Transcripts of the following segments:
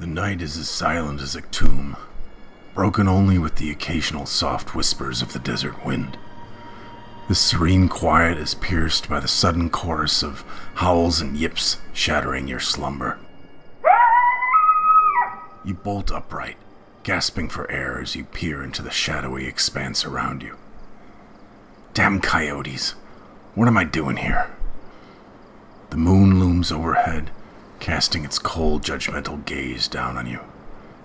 The night is as silent as a tomb, broken only with the occasional soft whispers of the desert wind. This serene quiet is pierced by the sudden chorus of howls and yips shattering your slumber. You bolt upright, gasping for air as you peer into the shadowy expanse around you. Damn coyotes! What am I doing here? The moon looms overhead, casting its cold, judgmental gaze down on you.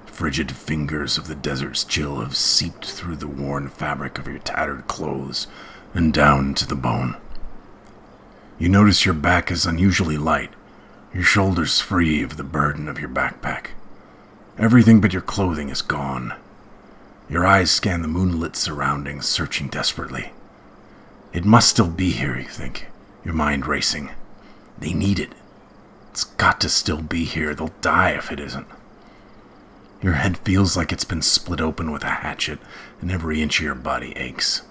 Frigid fingers of the desert's chill have seeped through the worn fabric of your tattered clothes and down to the bone. You notice your back is unusually light, your shoulders free of the burden of your backpack. Everything but your clothing is gone. Your eyes scan the moonlit surroundings, searching desperately. It must still be here, you think, your mind racing. They need it. It's got to still be here. They'll die if it isn't. Your head feels like it's been split open with a hatchet, and every inch of your body aches.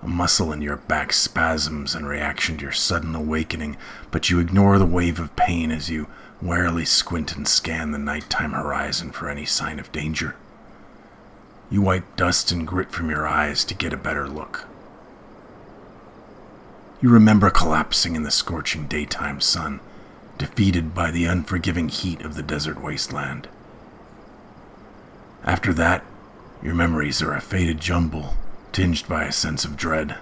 A muscle in your back spasms in reaction to your sudden awakening, but you ignore the wave of pain as you warily squint and scan the nighttime horizon for any sign of danger. You wipe dust and grit from your eyes to get a better look. You remember collapsing in the scorching daytime sun, defeated by the unforgiving heat of the desert wasteland. After that, your memories are a faded jumble, tinged by a sense of dread.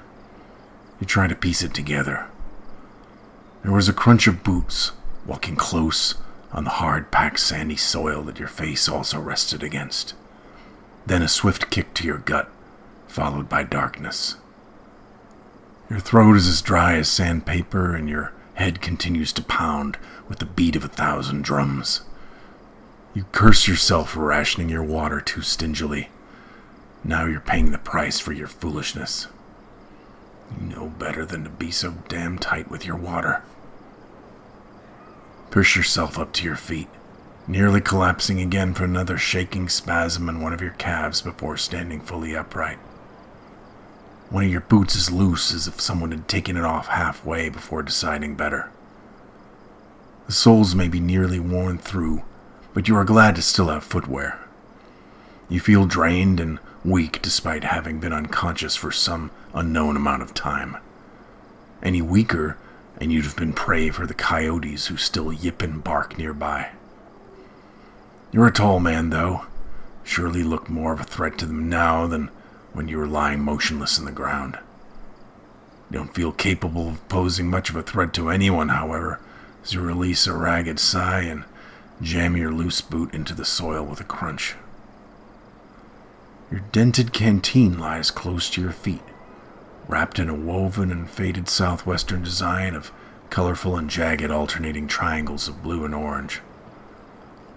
You try to piece it together. There was a crunch of boots, walking close on the hard-packed sandy soil that your face also rested against. Then a swift kick to your gut, followed by darkness. Your throat is as dry as sandpaper, and your head continues to pound with the beat of 1,000 drums. You curse yourself for rationing your water too stingily. Now you're paying the price for your foolishness. You know better than to be so damn tight with your water. Push yourself up to your feet, nearly collapsing again for another shaking spasm in one of your calves before standing fully upright. One of your boots is loose, as if someone had taken it off halfway before deciding better. The soles may be nearly worn through, but you are glad to still have footwear. You feel drained and weak despite having been unconscious for some unknown amount of time. Any weaker, and you'd have been prey for the coyotes who still yip and bark nearby. You're a tall man, though. Surely look more of a threat to them now than when you were lying motionless in the ground. You don't feel capable of posing much of a threat to anyone, however, as you release a ragged sigh and jam your loose boot into the soil with a crunch. Your dented canteen lies close to your feet, wrapped in a woven and faded southwestern design of colorful and jagged alternating triangles of blue and orange.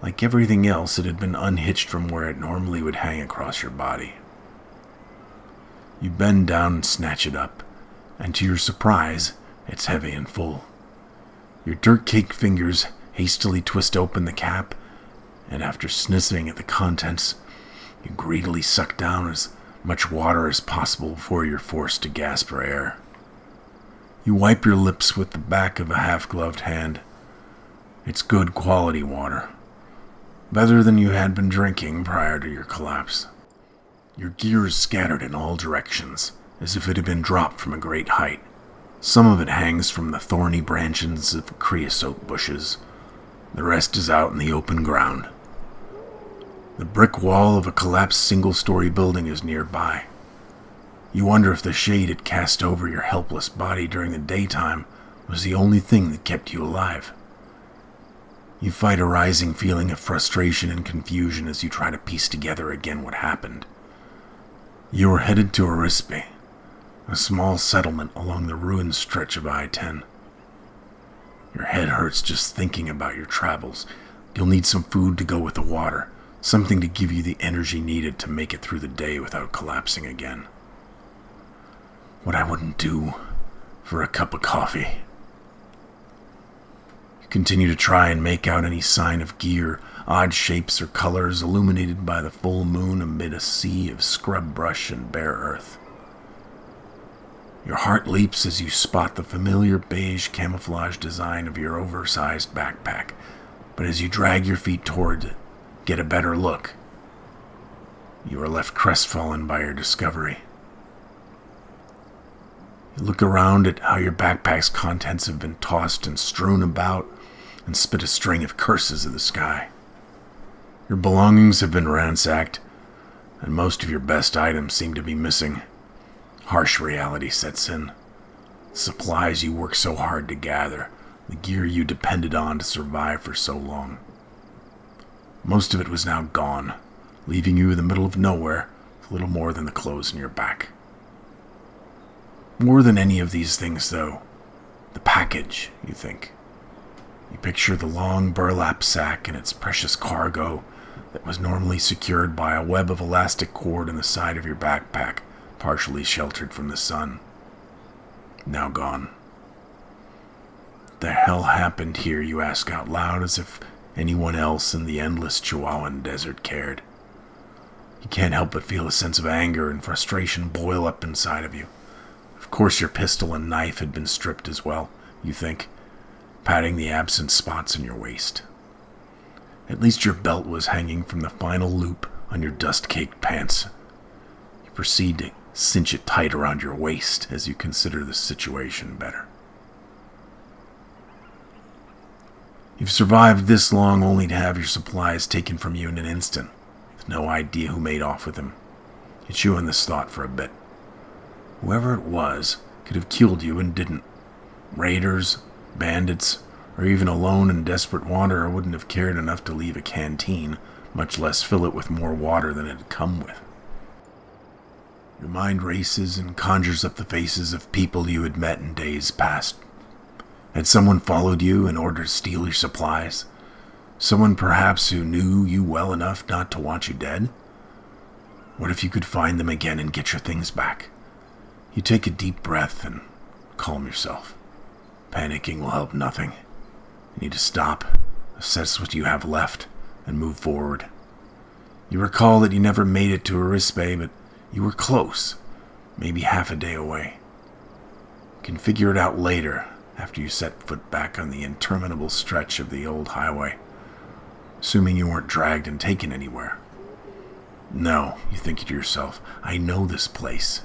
Like everything else, it had been unhitched from where it normally would hang across your body. You bend down and snatch it up, and to your surprise, it's heavy and full. Your dirt-caked fingers hastily twist open the cap, and after sniffing at the contents, you greedily suck down as much water as possible before you're forced to gasp for air. You wipe your lips with the back of a half-gloved hand. It's good quality water, better than you had been drinking prior to your collapse. Your gear is scattered in all directions, as if it had been dropped from a great height. Some of it hangs from the thorny branches of creosote bushes. The rest is out in the open ground. The brick wall of a collapsed single-story building is nearby. You wonder if the shade it cast over your helpless body during the daytime was the only thing that kept you alive. You fight a rising feeling of frustration and confusion as you try to piece together again what happened. You are headed to Arispe, a small settlement along the ruined stretch of I-10. Your head hurts just thinking about your travels. You'll need some food to go with the water, something to give you the energy needed to make it through the day without collapsing again. What I wouldn't do for a cup of coffee. You continue to try and make out any sign of gear, odd shapes or colors illuminated by the full moon amid a sea of scrub brush and bare earth. Your heart leaps as you spot the familiar beige camouflage design of your oversized backpack, but as you drag your feet toward it, get a better look. You are left crestfallen by your discovery. You look around at how your backpack's contents have been tossed and strewn about, and spit a string of curses at the sky. Your belongings have been ransacked, and most of your best items seem to be missing. Harsh reality sets in. The supplies you worked so hard to gather, the gear you depended on to survive for so long. Most of it was now gone, leaving you in the middle of nowhere with little more than the clothes in your back. More than any of these things, though, the package, you think. You picture the long burlap sack and its precious cargo that was normally secured by a web of elastic cord in the side of your backpack, partially sheltered from the sun. Now gone. What the hell happened here, you ask out loud, as if anyone else in the endless Chihuahuan desert cared. You can't help but feel a sense of anger and frustration boil up inside of you. Of course your pistol and knife had been stripped as well, you think, patting the absent spots in your waist. At least your belt was hanging from the final loop on your dust-caked pants. You proceed to cinch it tight around your waist as you consider the situation better. You've survived this long only to have your supplies taken from you in an instant, with no idea who made off with them. You chew on this thought for a bit. Whoever it was could have killed you and didn't. Raiders, bandits, or even a lone and desperate wanderer wouldn't have cared enough to leave a canteen, much less fill it with more water than it had come with. Your mind races and conjures up the faces of people you had met in days past. Had someone followed you in order to steal your supplies? Someone perhaps who knew you well enough not to want you dead? What if you could find them again and get your things back? You take a deep breath and calm yourself. Panicking will help nothing. You need to stop, assess what you have left, and move forward. You recall that you never made it to Arispe, but you were close, maybe half a day away. You can figure it out later, after you set foot back on the interminable stretch of the old highway, assuming you weren't dragged and taken anywhere. No, you think to yourself, I know this place.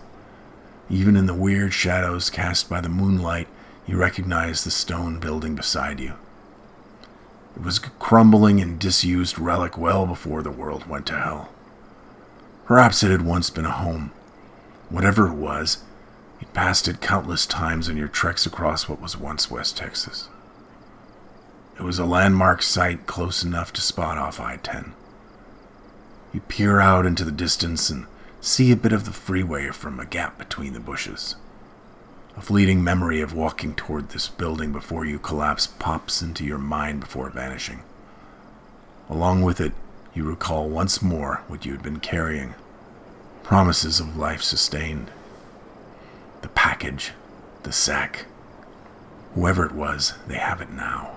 Even in the weird shadows cast by the moonlight, you recognize the stone building beside you. It was a crumbling and disused relic well before the world went to hell. Perhaps it had once been a home. Whatever it was, you'd passed it countless times on your treks across what was once West Texas. It was a landmark site close enough to spot off I-10. You peer out into the distance and see a bit of the freeway from a gap between the bushes. A fleeting memory of walking toward this building before you collapse pops into your mind before vanishing. Along with it, you recall once more what you had been carrying. Promises of life sustained. The package, the sack. Whoever it was, they have it now.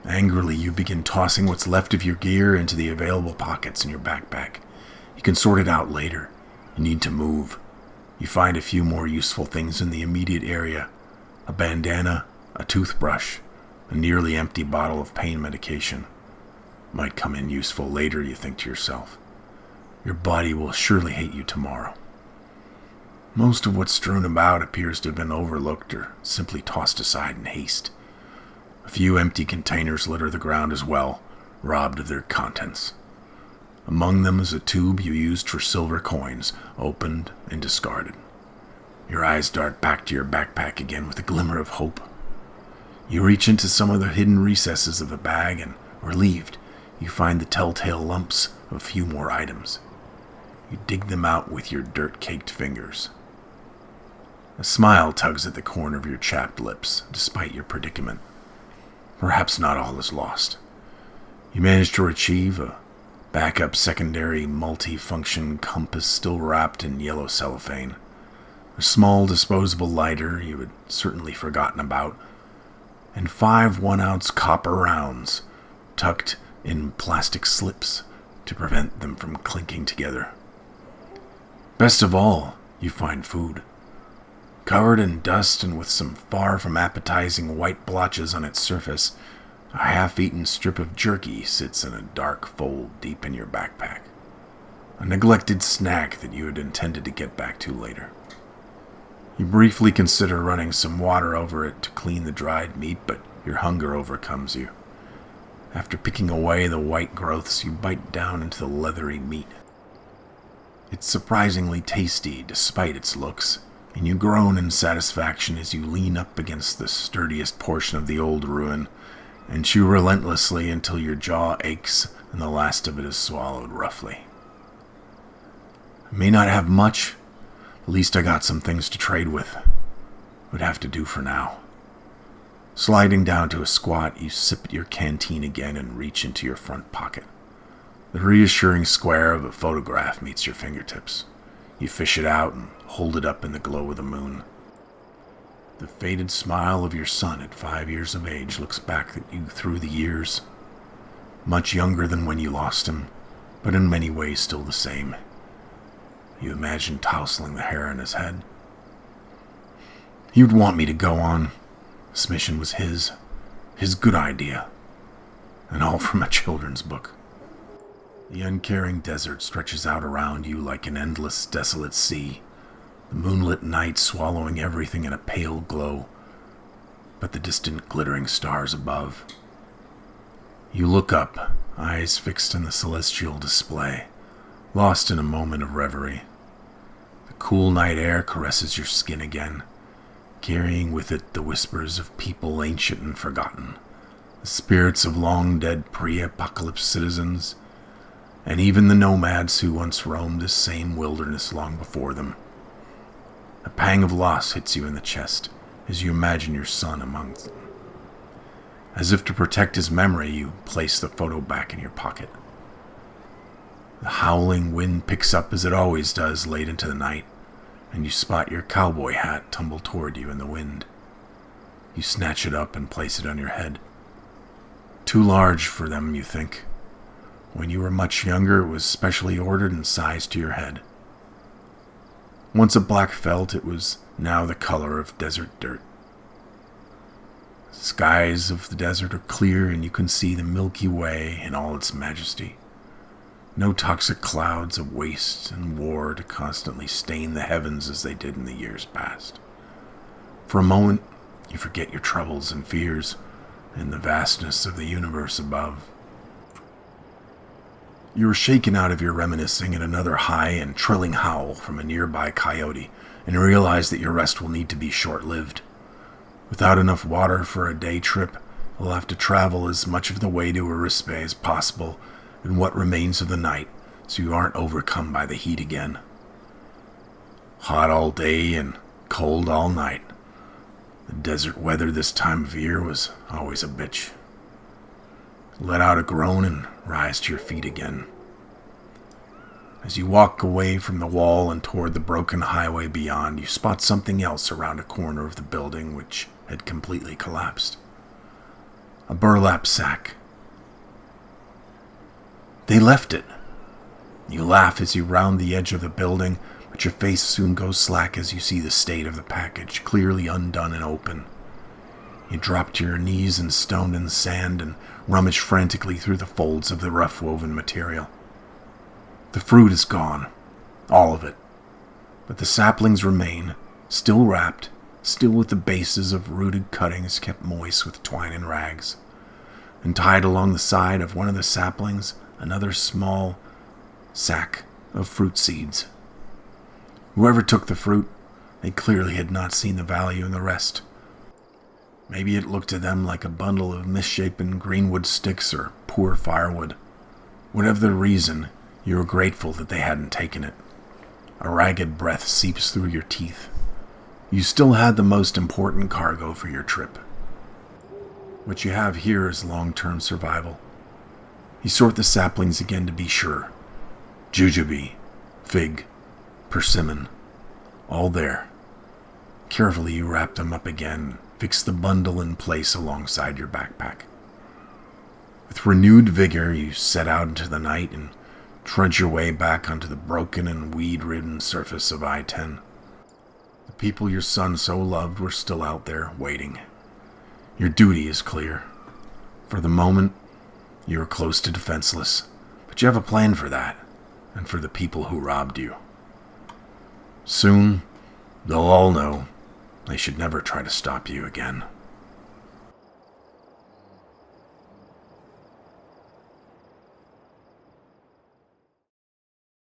Angrily, you begin tossing what's left of your gear into the available pockets in your backpack. You can sort it out later. You need to move. You find a few more useful things in the immediate area. A bandana, a toothbrush, a nearly empty bottle of pain medication. Might come in useful later, you think to yourself. Your body will surely hate you tomorrow. Most of what's strewn about appears to have been overlooked or simply tossed aside in haste. A few empty containers litter the ground as well, robbed of their contents. Among them is a tube you used for silver coins, opened and discarded. Your eyes dart back to your backpack again with a glimmer of hope. You reach into some of the hidden recesses of the bag and, relieved, you find the telltale lumps of a few more items. You dig them out with your dirt-caked fingers. A smile tugs at the corner of your chapped lips, despite your predicament. Perhaps not all is lost. You manage to achieve a backup secondary multi-function compass still wrapped in yellow cellophane. A small disposable lighter you had certainly forgotten about. And 5 1-ounce copper rounds tucked in plastic slips to prevent them from clinking together. Best of all, you find food. Covered in dust and with some far from appetizing white blotches on its surface, A half-eaten strip of jerky sits in a dark fold deep in your backpack. A neglected snack that you had intended to get back to later. You briefly consider running some water over it to clean the dried meat, but your hunger overcomes you. After picking away the white growths, you bite down into the leathery meat. It's surprisingly tasty despite its looks, and you groan in satisfaction as you lean up against the sturdiest portion of the old ruin and chew relentlessly until your jaw aches and the last of it is swallowed roughly. I may not have much, at least I got some things to trade with. Would have to do for now. Sliding down to a squat, you sip at your canteen again and reach into your front pocket. The reassuring square of a photograph meets your fingertips. You fish it out and hold it up in the glow of the moon. The faded smile of your son at 5 years of age looks back at you through the years. Much younger than when you lost him, but in many ways still the same. You imagine tousling the hair on his head. He would want me to go on. This mission was his good idea, and all from a children's book. The uncaring desert stretches out around you like an endless, desolate sea, the moonlit night swallowing everything in a pale glow, but the distant glittering stars above. You look up, eyes fixed on the celestial display, lost in a moment of reverie. The cool night air caresses your skin again, carrying with it the whispers of people ancient and forgotten, the spirits of long-dead pre-apocalypse citizens, and even the nomads who once roamed this same wilderness long before them. A pang of loss hits you in the chest as you imagine your son among them. As if to protect his memory, you place the photo back in your pocket. The howling wind picks up as it always does late into the night, and you spot your cowboy hat tumble toward you in the wind. You snatch it up and place it on your head. Too large for them, you think. When you were much younger, it was specially ordered and sized to your head. Once a black felt, it was now the color of desert dirt. The skies of the desert are clear, and you can see the Milky Way in all its majesty. No toxic clouds of waste and war to constantly stain the heavens as they did in the years past. For a moment, you forget your troubles and fears in the vastness of the universe above. You are shaken out of your reminiscing at another high and trilling howl from a nearby coyote and realize that your rest will need to be short-lived. Without enough water for a day trip, you'll have to travel as much of the way to Arispe as possible in what remains of the night so you aren't overcome by the heat again. Hot all day and cold all night. The desert weather this time of year was always a bitch. Let out a groan and rise to your feet again. As you walk away from the wall and toward the broken highway beyond, you spot something else around a corner of the building which had completely collapsed. A burlap sack. They left it. You laugh as you round the edge of the building, but your face soon goes slack as you see the state of the package, clearly undone and open. You drop to your knees and stoned in the sand and rummage frantically through the folds of the rough-woven material. The fruit is gone, all of it, but the saplings remain, still wrapped, still with the bases of rooted cuttings kept moist with twine and rags, and tied along the side of one of the saplings another small sack of fruit seeds. Whoever took the fruit, they clearly had not seen the value in the rest. Maybe it looked to them like a bundle of misshapen greenwood sticks or poor firewood. Whatever the reason, you are grateful that they hadn't taken it. A ragged breath seeps through your teeth. You still had the most important cargo for your trip. What you have here is long-term survival. You sort the saplings again to be sure. Jujube, fig, persimmon, all there. Carefully you wrap them up again, fix the bundle in place alongside your backpack. With renewed vigor, you set out into the night and trudge your way back onto the broken and weed-ridden surface of I-10. The people your son so loved were still out there, waiting. Your duty is clear. For the moment, you are close to defenseless, but you have a plan for that, and for the people who robbed you. Soon, they'll all know they should never try to stop you again.